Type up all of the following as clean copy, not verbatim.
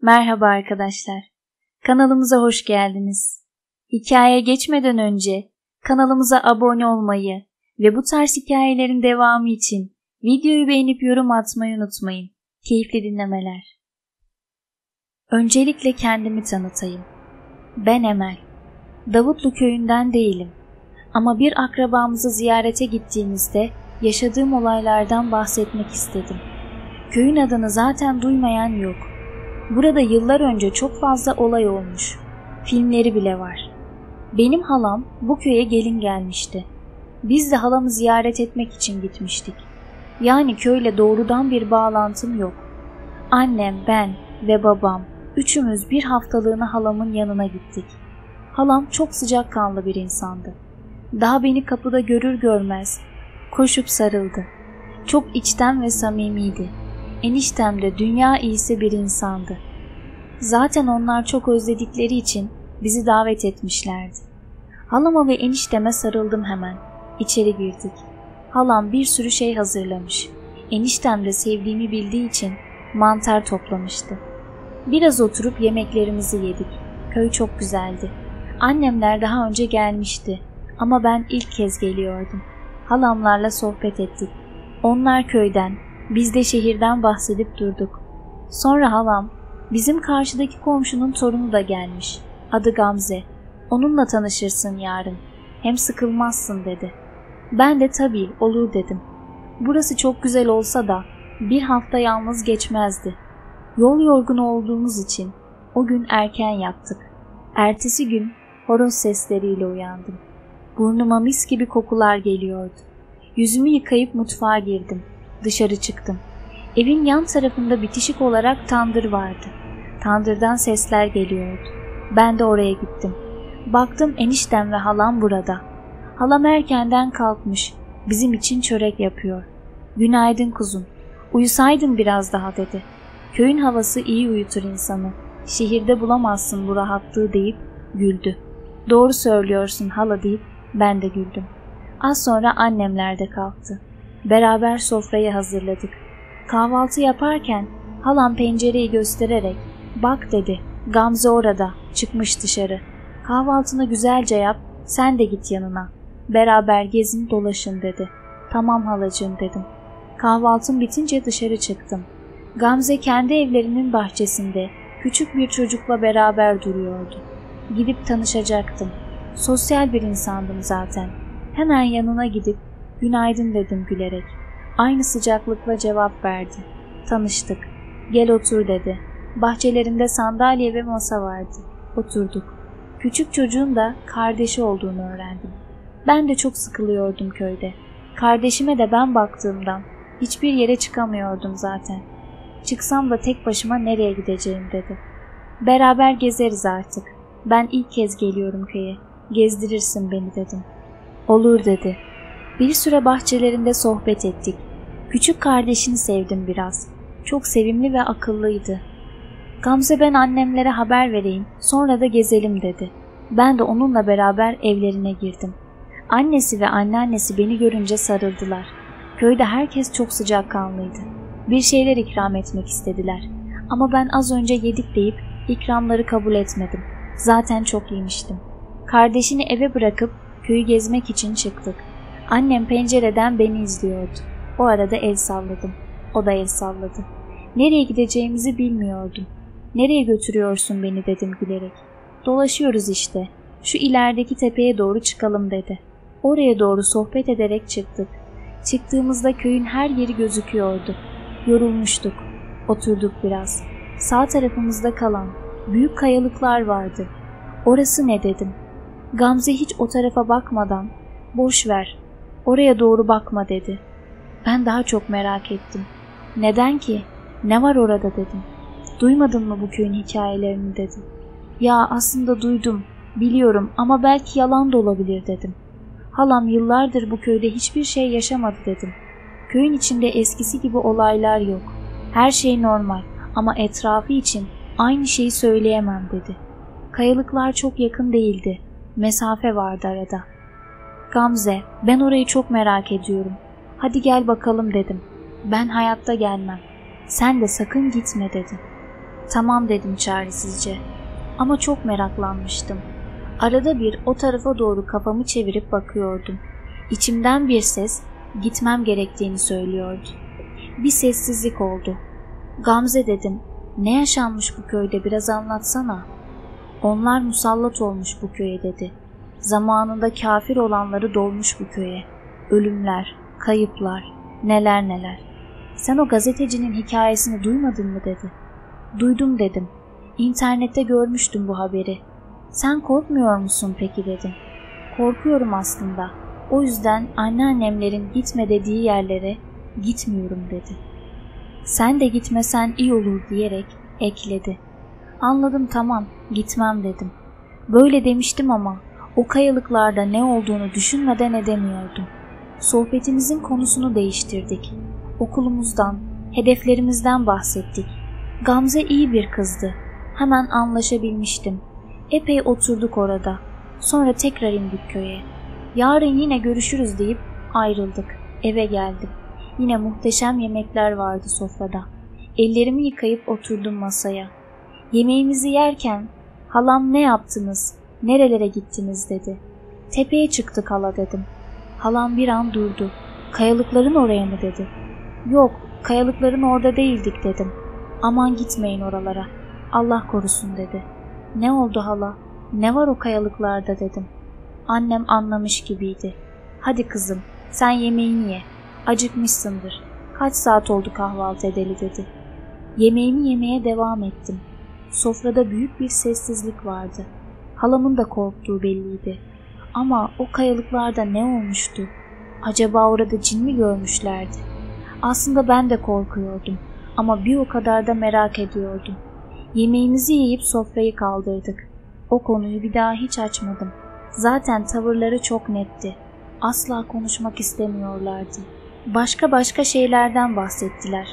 Merhaba arkadaşlar. Kanalımıza hoş geldiniz. Hikayeye geçmeden önce kanalımıza abone olmayı ve bu tarz hikayelerin devamı için videoyu beğenip yorum atmayı unutmayın. Keyifli dinlemeler. Öncelikle kendimi tanıtayım. Ben Emel. Davutlu köyünden değilim. Ama bir akrabamızı ziyarete gittiğimizde yaşadığım olaylardan bahsetmek istedim. Köyün adını zaten duymayan yok. Burada yıllar önce çok fazla olay olmuş. Filmleri bile var. Benim halam bu köye gelin gelmişti. Biz de halamı ziyaret etmek için gitmiştik. Yani köyle doğrudan bir bağlantım yok. Annem, ben ve babam üçümüz bir haftalığına halamın yanına gittik. Halam çok sıcakkanlı bir insandı. Daha beni kapıda görür görmez koşup sarıldı. Çok içten ve samimiydi. Eniştem de dünya iyisi bir insandı. Zaten onlar çok özledikleri için bizi davet etmişlerdi. Halama ve enişteme sarıldım hemen. İçeri girdik. Halam bir sürü şey hazırlamış. Eniştem de sevdiğimi bildiği için mantar toplamıştı. Biraz oturup yemeklerimizi yedik. Köy çok güzeldi. Annemler daha önce gelmişti ama ben ilk kez geliyordum. Halamlarla sohbet ettik. Onlar köyden, biz de şehirden bahsedip durduk. Sonra halam, bizim karşıdaki komşunun torunu da gelmiş. Adı Gamze. Onunla tanışırsın yarın. Hem sıkılmazsın dedi. Ben de tabii olur dedim. Burası çok güzel olsa da bir hafta yalnız geçmezdi. Yol yorgunu olduğumuz için o gün erken yattık. Ertesi gün horoz sesleriyle uyandım. Burnuma mis gibi kokular geliyordu. Yüzümü yıkayıp mutfağa girdim. Dışarı çıktım. Evin yan tarafında bitişik olarak tandır vardı. Tandırdan sesler geliyordu. Ben de oraya gittim. Baktım eniştem ve halam burada. Halam erkenden kalkmış. Bizim için çörek yapıyor. Günaydın kuzum. Uyusaydın biraz daha dedi. Köyün havası iyi uyutur insanı. Şehirde bulamazsın bu rahatlığı deyip güldü. Doğru söylüyorsun hala deyip ben de güldüm. Az sonra annemler de kalktı. Beraber sofrayı hazırladık. Kahvaltı yaparken halam pencereyi göstererek bak dedi, Gamze orada, çıkmış dışarı. Kahvaltını güzelce yap, sen de git yanına. Beraber gezin dolaşın dedi. Tamam halacığım dedim. Kahvaltım bitince dışarı çıktım. Gamze kendi evlerinin bahçesinde küçük bir çocukla beraber duruyordu. Gidip tanışacaktım. Sosyal bir insandım zaten. Hemen yanına gidip günaydın dedim gülerek. Aynı sıcaklıkla cevap verdi. Tanıştık. Gel otur dedi. Bahçelerinde sandalye ve masa vardı. Oturduk. Küçük çocuğun da kardeşi olduğunu öğrendim. Ben de çok sıkılıyordum köyde. Kardeşime de ben baktığımdan hiçbir yere çıkamıyordum zaten. Çıksam da tek başıma nereye gideceğim dedi. Beraber gezeriz artık. Ben ilk kez geliyorum köye. Gezdirirsin beni dedim. Olur dedi. Bir süre bahçelerinde sohbet ettik. Küçük kardeşini sevdim biraz. Çok sevimli ve akıllıydı. Gamze ben annemlere haber vereyim, sonra da gezelim dedi. Ben de onunla beraber evlerine girdim. Annesi ve anneannesi beni görünce sarıldılar. Köyde herkes çok sıcakkanlıydı. Bir şeyler ikram etmek istediler. Ama ben az önce yedik deyip ikramları kabul etmedim. Zaten çok yemiştim. Kardeşini eve bırakıp köyü gezmek için çıktık. Annem pencereden beni izliyordu. O arada el salladım. O da el salladı. Nereye gideceğimizi bilmiyordum. Nereye götürüyorsun beni dedim gülerek. Dolaşıyoruz işte. Şu ilerideki tepeye doğru çıkalım dedi. Oraya doğru sohbet ederek çıktık. Çıktığımızda köyün her yeri gözüküyordu. Yorulmuştuk. Oturduk biraz. Sağ tarafımızda kalan büyük kayalıklar vardı. Orası ne dedim. Gamze hiç o tarafa bakmadan boş ver, oraya doğru bakma dedi. Ben daha çok merak ettim. Neden ki? Ne var orada dedim. Duymadın mı bu köyün hikayelerini dedi. Ya aslında duydum, biliyorum ama belki yalan da olabilir dedim. Halam yıllardır bu köyde hiçbir şey yaşamadı dedim. Köyün içinde eskisi gibi olaylar yok. Her şey normal ama etrafı için aynı şeyi söyleyemem dedi. Kayalıklar çok yakın değildi. Mesafe vardı arada. Gamze, ben orayı çok merak ediyorum. Hadi gel bakalım dedim. Ben hayatta gelmem. Sen de sakın gitme dedi. Tamam dedim çaresizce. Ama çok meraklanmıştım. Arada bir o tarafa doğru kafamı çevirip bakıyordum. İçimden bir ses gitmem gerektiğini söylüyordu. Bir sessizlik oldu. Gamze dedim, ne yaşanmış bu köyde, biraz anlatsana. Onlar musallat olmuş bu köye dedi. Zamanında kafir olanları dolmuş bu köye. Ölümler, kayıplar, neler neler. Sen o gazetecinin hikayesini duymadın mı dedi. Duydum dedim. İnternette görmüştüm bu haberi. Sen korkmuyor musun peki dedim. Korkuyorum aslında. O yüzden anneannemlerin gitme dediği yerlere gitmiyorum dedi. Sen de gitmesen iyi olur diyerek ekledi. Anladım, tamam, gitmem dedim. Böyle demiştim ama o kayalıklarda ne olduğunu düşünmeden edemiyordum. Sohbetimizin konusunu değiştirdik. Okulumuzdan, hedeflerimizden bahsettik. Gamze iyi bir kızdı. Hemen anlaşabilmiştim. Epey oturduk orada. Sonra tekrar indik köye. Yarın yine görüşürüz deyip ayrıldık. Eve geldim. Yine muhteşem yemekler vardı sofrada. Ellerimi yıkayıp oturdum masaya. Yemeğimizi yerken halam ne yaptınız, nerelere gittiniz dedi. Tepeye çıktık hala dedim. Halam bir an durdu. Kayalıkların oraya mı dedi. Yok, kayalıkların orada değildik dedim. Aman gitmeyin oralara. Allah korusun dedi. Ne oldu hala? Ne var o kayalıklarda dedim. Annem anlamış gibiydi. Hadi kızım, sen yemeğini ye. Acıkmışsındır. Kaç saat oldu kahvaltı edeli dedi. Yemeğimi yemeye devam ettim. Sofrada büyük bir sessizlik vardı. Halamın da korktuğu belliydi. Ama o kayalıklarda ne olmuştu? Acaba orada cin mi görmüşlerdi? Aslında ben de korkuyordum ama bir o kadar da merak ediyordum. Yemeğimizi yiyip sofrayı kaldırdık. O konuyu bir daha hiç açmadım. Zaten tavırları çok netti. Asla konuşmak istemiyorlardı. Başka şeylerden bahsettiler.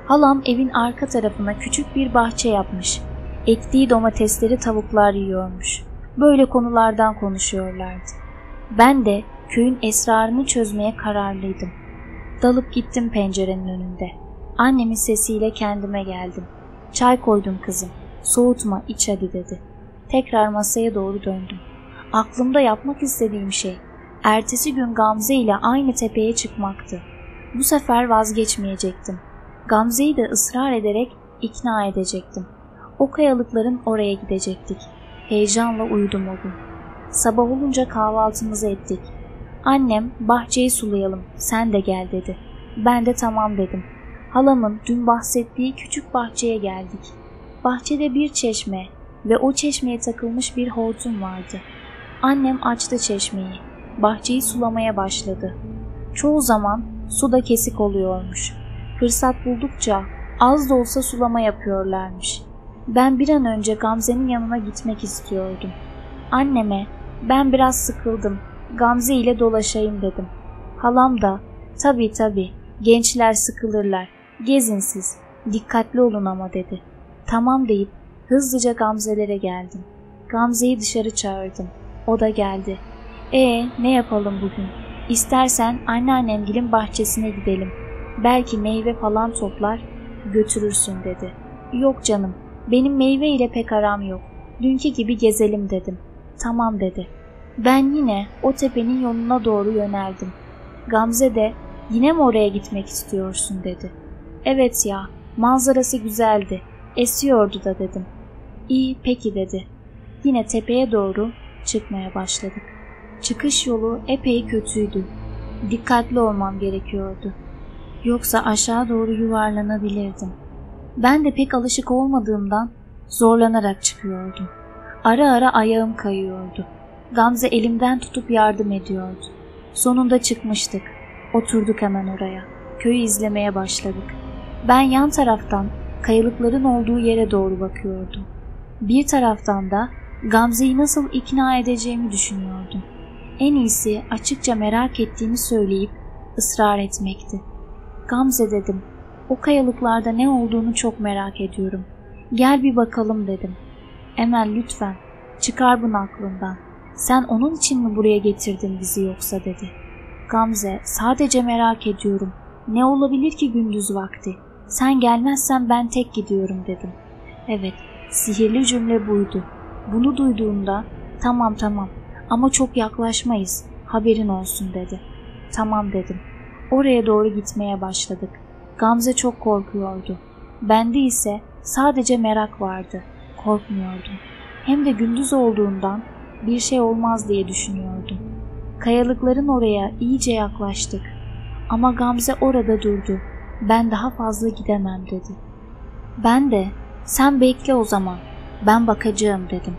Halam evin arka tarafına küçük bir bahçe yapmış. Ektiği domatesleri tavuklar yiyormuş. Böyle konulardan konuşuyorlardı. Ben de köyün esrarını çözmeye kararlıydım. Dalıp gittim pencerenin önünde. Annemin sesiyle kendime geldim. Çay koydum kızım. Soğutma, iç hadi dedi. Tekrar masaya doğru döndüm. Aklımda yapmak istediğim şey ertesi gün Gamze ile aynı tepeye çıkmaktı. Bu sefer vazgeçmeyecektim. Gamze'yi de ısrar ederek ikna edecektim. O kayalıkların oraya gidecektik. Heyecanla uyudum o gün. Sabah olunca kahvaltımızı ettik. Annem bahçeyi sulayalım, sen de gel dedi. Ben de tamam dedim. Halamın dün bahsettiği küçük bahçeye geldik. Bahçede bir çeşme ve o çeşmeye takılmış bir hortum vardı. Annem açtı çeşmeyi. Bahçeyi sulamaya başladı. Çoğu zaman su da kesik oluyormuş. Fırsat buldukça az da olsa sulama yapıyorlarmış. Ben bir an önce Gamze'nin yanına gitmek istiyordum. Anneme ben biraz sıkıldım, Gamze ile dolaşayım dedim. Halam da tabii gençler sıkılırlar, gezin siz, dikkatli olun ama dedi. Tamam deyip hızlıca Gamze'lere geldim. Gamze'yi dışarı çağırdım. O da geldi. Ne yapalım bugün? İstersen anneannemgilin bahçesine gidelim. Belki meyve falan toplar, götürürsün dedi. Yok canım, benim meyve ile pek aram yok. Dünkü gibi gezelim dedim. Tamam dedi. Ben yine o tepenin yoluna doğru yöneldim. Gamze de yine mi oraya gitmek istiyorsun dedi. Evet ya, manzarası güzeldi. Esiyordu da dedim. İyi peki dedi. Yine tepeye doğru çıkmaya başladık. Çıkış yolu epey kötüydü. Dikkatli olmam gerekiyordu. Yoksa aşağı doğru yuvarlanabilirdim. Ben de pek alışık olmadığımdan zorlanarak çıkıyordum. Ara ara ayağım kayıyordu. Gamze elimden tutup yardım ediyordu. Sonunda çıkmıştık. Oturduk hemen oraya. Köyü izlemeye başladık. Ben yan taraftan kayalıkların olduğu yere doğru bakıyordum. Bir taraftan da Gamze'yi nasıl ikna edeceğimi düşünüyordum. En iyisi açıkça merak ettiğimi söyleyip ısrar etmekti. Gamze dedim, o kayalıklarda ne olduğunu çok merak ediyorum. Gel bir bakalım dedim. Emel lütfen, çıkar bunu aklından. Sen onun için mi buraya getirdin bizi yoksa dedi. Gamze, sadece merak ediyorum. Ne olabilir ki gündüz vakti? Sen gelmezsen ben tek gidiyorum dedim. Evet, sihirli cümle buydu. Bunu duyduğumda tamam ama çok yaklaşmayız, haberin olsun dedi. Tamam dedim. Oraya doğru gitmeye başladık. Gamze çok korkuyordu. Bende ise sadece merak vardı. Korkmuyordum. Hem de gündüz olduğundan bir şey olmaz diye düşünüyordum. Kayalıkların oraya iyice yaklaştık. Ama Gamze orada durdu. Ben daha fazla gidemem dedi. Ben de sen bekle o zaman, ben bakacağım dedim.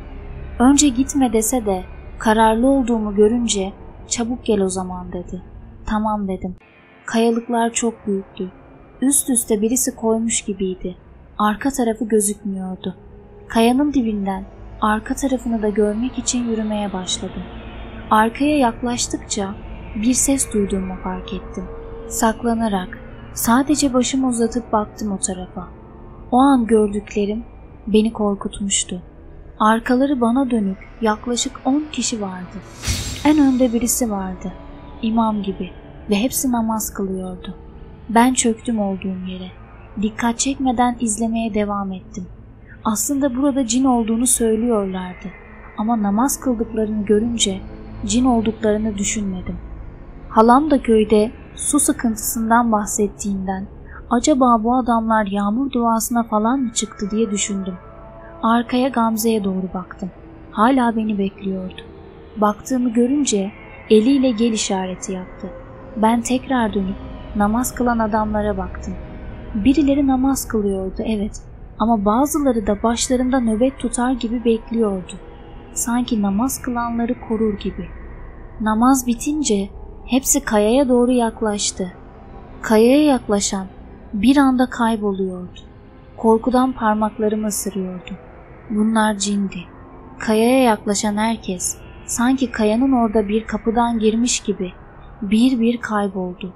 Önce gitme dese de kararlı olduğumu görünce çabuk gel o zaman dedi. Tamam dedim. Kayalıklar çok büyüktü. Üst üste birisi koymuş gibiydi. Arka tarafı gözükmüyordu. Kayanın dibinden arka tarafını da görmek için yürümeye başladım. Arkaya yaklaştıkça bir ses duyduğumu fark ettim. Saklanarak sadece başımı uzatıp baktım o tarafa. O an gördüklerim beni korkutmuştu. Arkaları bana dönük yaklaşık 10 kişi vardı. En önde birisi vardı. İmam gibi ve hepsi namaz kılıyordu. Ben çöktüm olduğum yere. Dikkat çekmeden izlemeye devam ettim. Aslında burada cin olduğunu söylüyorlardı. Ama namaz kıldıklarını görünce cin olduklarını düşünmedim. Halam da köyde su sıkıntısından bahsettiğinden acaba bu adamlar yağmur duasına falan mı çıktı diye düşündüm. Arkaya Gamze'ye doğru baktım. Hala beni bekliyordu. Baktığımı görünce eliyle gel işareti yaptı. Ben tekrar dönüp namaz kılan adamlara baktım. Birileri namaz kılıyordu evet, ama bazıları da başlarında nöbet tutar gibi bekliyordu. Sanki namaz kılanları korur gibi. Namaz bitince hepsi kayaya doğru yaklaştı. Kayaya yaklaşan bir anda kayboluyordu. Korkudan parmaklarımı ısırıyordu. Bunlar cindi. Kayaya yaklaşan herkes sanki kayanın orada bir kapıdan girmiş gibi bir bir kayboldu.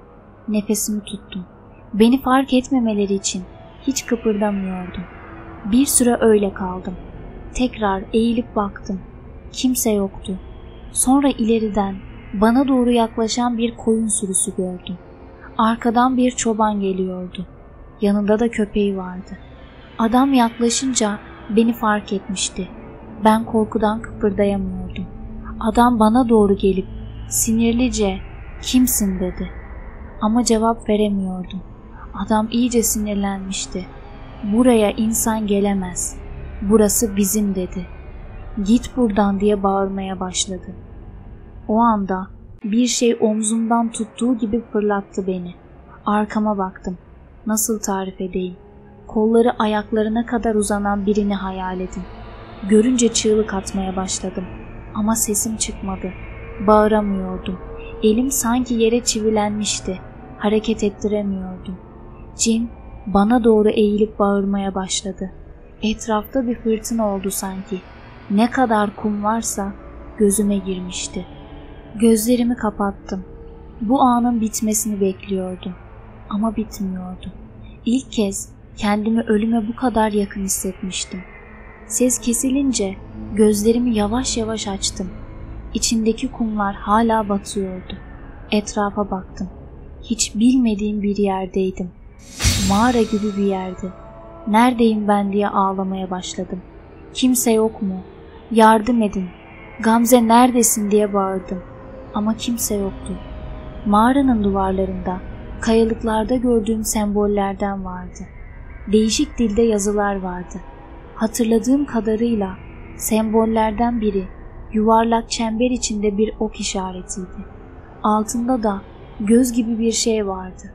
Nefesimi tuttum. Beni fark etmemeleri için hiç kıpırdamıyordum. Bir süre öyle kaldım. Tekrar eğilip baktım. Kimse yoktu. Sonra ileriden bana doğru yaklaşan bir koyun sürüsü gördüm. Arkadan bir çoban geliyordu. Yanında da köpeği vardı. Adam yaklaşınca beni fark etmişti. Ben korkudan kıpırdayamıyordum. Adam bana doğru gelip sinirlice "Kimsin?" dedi. Ama cevap veremiyordum. Adam iyice sinirlenmişti. "Buraya insan gelemez. Burası bizim" dedi. "Git buradan" diye bağırmaya başladı. O anda bir şey omzumdan tuttuğu gibi fırlattı beni. Arkama baktım. Nasıl tarif edeyim? Kolları ayaklarına kadar uzanan birini hayal edin. Görünce çığlık atmaya başladım. Ama sesim çıkmadı. Bağıramıyordum. Elim sanki yere çivilenmişti. Hareket ettiremiyordum. Cin bana doğru eğilip bağırmaya başladı. Etrafta bir fırtına oldu sanki. Ne kadar kum varsa gözüme girmişti. Gözlerimi kapattım. Bu anın bitmesini bekliyordum. Ama bitmiyordu. İlk kez kendimi ölüme bu kadar yakın hissetmiştim. Ses kesilince gözlerimi yavaş yavaş açtım. İçindeki kumlar hala batıyordu. Etrafa baktım. Hiç bilmediğim bir yerdeydim. Mağara gibi bir yerdi. Neredeyim ben diye ağlamaya başladım. Kimse yok mu? Yardım edin. Gamze neredesin diye bağırdım. Ama kimse yoktu. Mağaranın duvarlarında, kayalıklarda gördüğüm sembollerden vardı. Değişik dilde yazılar vardı. Hatırladığım kadarıyla sembollerden biri yuvarlak çember içinde bir ok işaretiydi. Altında da göz gibi bir şey vardı.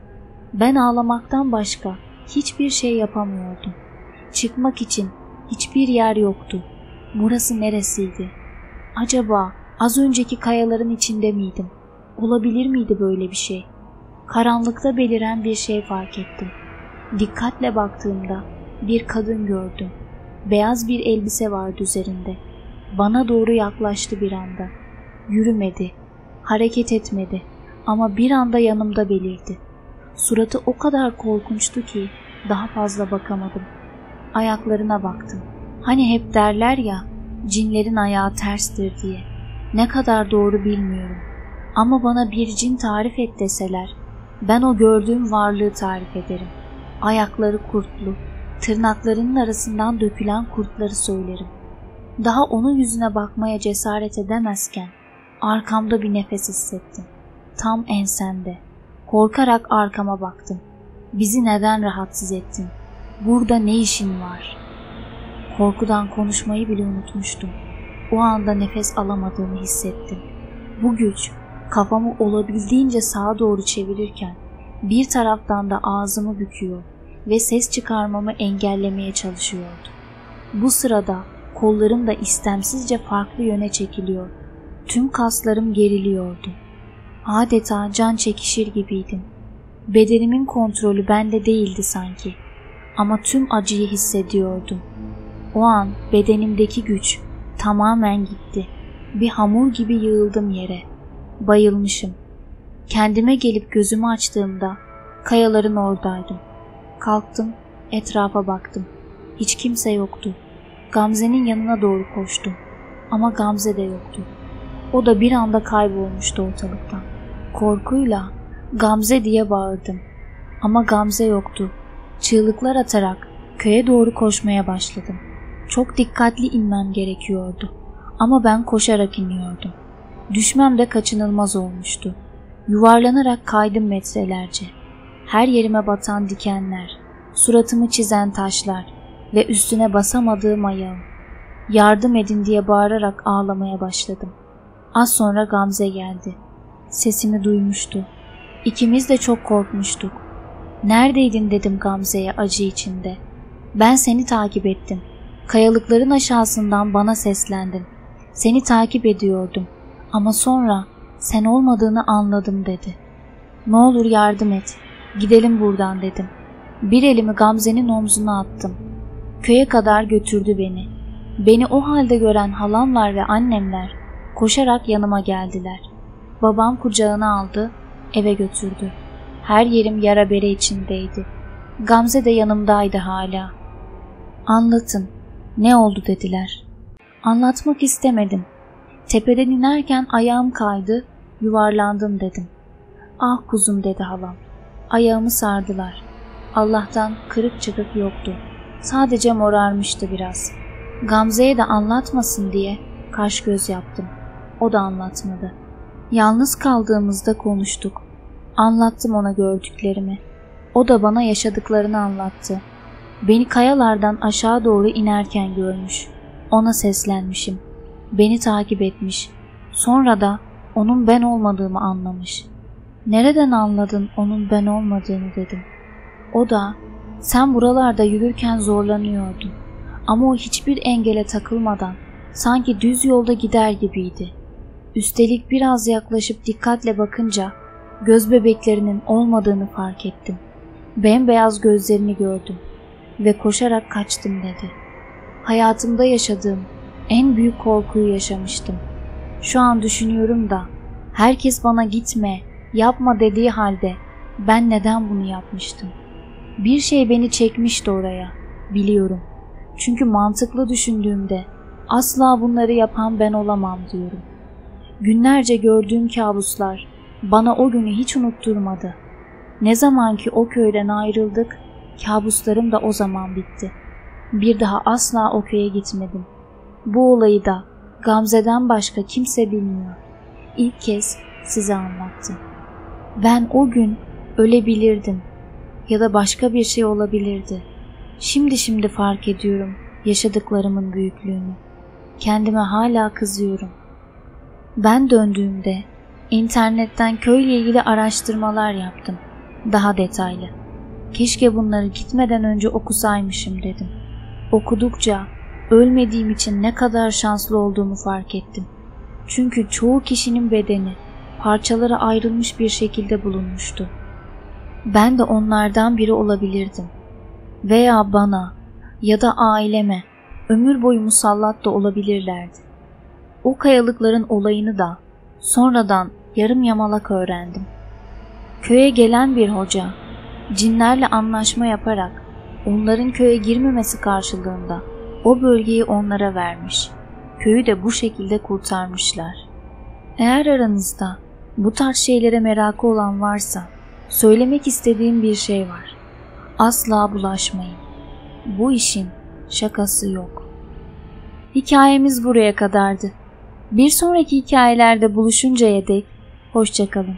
Ben ağlamaktan başka hiçbir şey yapamıyordum. Çıkmak için hiçbir yer yoktu. Burası neresiydi? Acaba az önceki kayaların içinde miydim? Olabilir miydi böyle bir şey? Karanlıkta beliren bir şey fark ettim. Dikkatle baktığımda bir kadın gördüm. Beyaz bir elbise vardı üzerinde. Bana doğru yaklaştı bir anda. Yürümedi, hareket etmedi ama bir anda yanımda belirdi. Suratı o kadar korkunçtu ki daha fazla bakamadım. Ayaklarına baktım. Hani hep derler ya, cinlerin ayağı terstir diye. Ne kadar doğru bilmiyorum. Ama bana bir cin tarif et deseler, ben o gördüğüm varlığı tarif ederim. Ayakları kurtlu, tırnaklarının arasından dökülen kurtları söylerim. Daha onun yüzüne bakmaya cesaret edemezken arkamda bir nefes hissettim. Tam ensemde. Korkarak arkama baktım. Bizi neden rahatsız ettin? Burada ne işin var? Korkudan konuşmayı bile unutmuştum. O anda nefes alamadığımı hissettim. Bu güç kafamı olabildiğince sağa doğru çevirirken bir taraftan da ağzımı büküyor ve ses çıkarmamı engellemeye çalışıyordu. Bu sırada kollarım da istemsizce farklı yöne çekiliyor. Tüm kaslarım geriliyordu. Adeta can çekişir gibiydim. Bedenimin kontrolü bende değildi sanki. Ama tüm acıyı hissediyordum. O an bedenimdeki güç tamamen gitti. Bir hamur gibi yığıldım yere. Bayılmışım. Kendime gelip gözümü açtığımda kayaların oradaydım. Kalktım, etrafa baktım. Hiç kimse yoktu. Gamze'nin yanına doğru koştum. Ama Gamze de yoktu. O da bir anda kaybolmuştu ortalıktan. Korkuyla Gamze diye bağırdım. Ama Gamze yoktu. Çığlıklar atarak köye doğru koşmaya başladım. Çok dikkatli inmem gerekiyordu. Ama ben koşarak iniyordum. Düşmem de kaçınılmaz olmuştu. Yuvarlanarak kaydım metrelerce. Her yerime batan dikenler, suratımı çizen taşlar ve üstüne basamadığım ayağım. Yardım edin diye bağırarak ağlamaya başladım. Az sonra Gamze geldi. Sesimi duymuştu. İkimiz de çok korkmuştuk. Neredeydin dedim Gamze'ye acı içinde. Ben seni takip ettim. Kayalıkların aşağısından bana seslendin. Seni takip ediyordum. Ama sonra sen olmadığını anladım dedi. Ne olur yardım et. Gidelim buradan dedim. Bir elimi Gamze'nin omzuna attım. Köye kadar götürdü beni. Beni o halde gören halamlar ve annemler koşarak yanıma geldiler. Babam kucağına aldı, eve götürdü. Her yerim yara bere içindeydi. Gamze de yanımdaydı hala. Anlatın, ne oldu dediler. Anlatmak istemedim. Tepeden inerken ayağım kaydı, yuvarlandım dedim. Ah kuzum dedi halam. Ayağımı sardılar. Allah'tan kırık çıkık yoktu. Sadece morarmıştı biraz. Gamze'ye de anlatmasın diye kaş göz yaptım. O da anlatmadı. Yalnız kaldığımızda konuştuk. Anlattım ona gördüklerimi. O da bana yaşadıklarını anlattı. Beni kayalardan aşağı doğru inerken görmüş. Ona seslenmişim. Beni takip etmiş. Sonra da onun ben olmadığımı anlamış. Nereden anladın onun ben olmadığını dedim. O da sen buralarda yürürken zorlanıyordun. Ama o hiçbir engele takılmadan sanki düz yolda gider gibiydi. Üstelik biraz yaklaşıp dikkatle bakınca göz bebeklerinin olmadığını fark ettim. Bembeyaz gözlerini gördüm ve koşarak kaçtım dedi. Hayatımda yaşadığım en büyük korkuyu yaşamıştım. Şu an düşünüyorum da herkes bana gitme, yapma dediği halde ben neden bunu yapmıştım? Bir şey beni çekmişti oraya, biliyorum. Çünkü mantıklı düşündüğümde asla bunları yapan ben olamam diyorum. Günlerce gördüğüm kabuslar bana o günü hiç unutturmadı. Ne zaman ki o köyden ayrıldık, kabuslarım da o zaman bitti. Bir daha asla o köye gitmedim. Bu olayı da Gamze'den başka kimse bilmiyor. İlk kez size anlattım. Ben o gün ölebilirdim ya da başka bir şey olabilirdi. Şimdi fark ediyorum yaşadıklarımın büyüklüğünü. Kendime hala kızıyorum. Ben döndüğümde internetten köyle ilgili araştırmalar yaptım. Daha detaylı. Keşke bunları gitmeden önce okusaymışım dedim. Okudukça ölmediğim için ne kadar şanslı olduğumu fark ettim. Çünkü çoğu kişinin bedeni parçalara ayrılmış bir şekilde bulunmuştu. Ben de onlardan biri olabilirdim. Veya bana ya da aileme ömür boyu musallat da olabilirlerdi. O kayalıkların olayını da sonradan yarım yamalak öğrendim. Köye gelen bir hoca cinlerle anlaşma yaparak onların köye girmemesi karşılığında o bölgeyi onlara vermiş. Köyü de bu şekilde kurtarmışlar. Eğer aranızda bu tarz şeylere merakı olan varsa söylemek istediğim bir şey var. Asla bulaşmayın. Bu işin şakası yok. Hikayemiz buraya kadardı. Bir sonraki hikayelerde buluşuncaya dek hoşça kalın.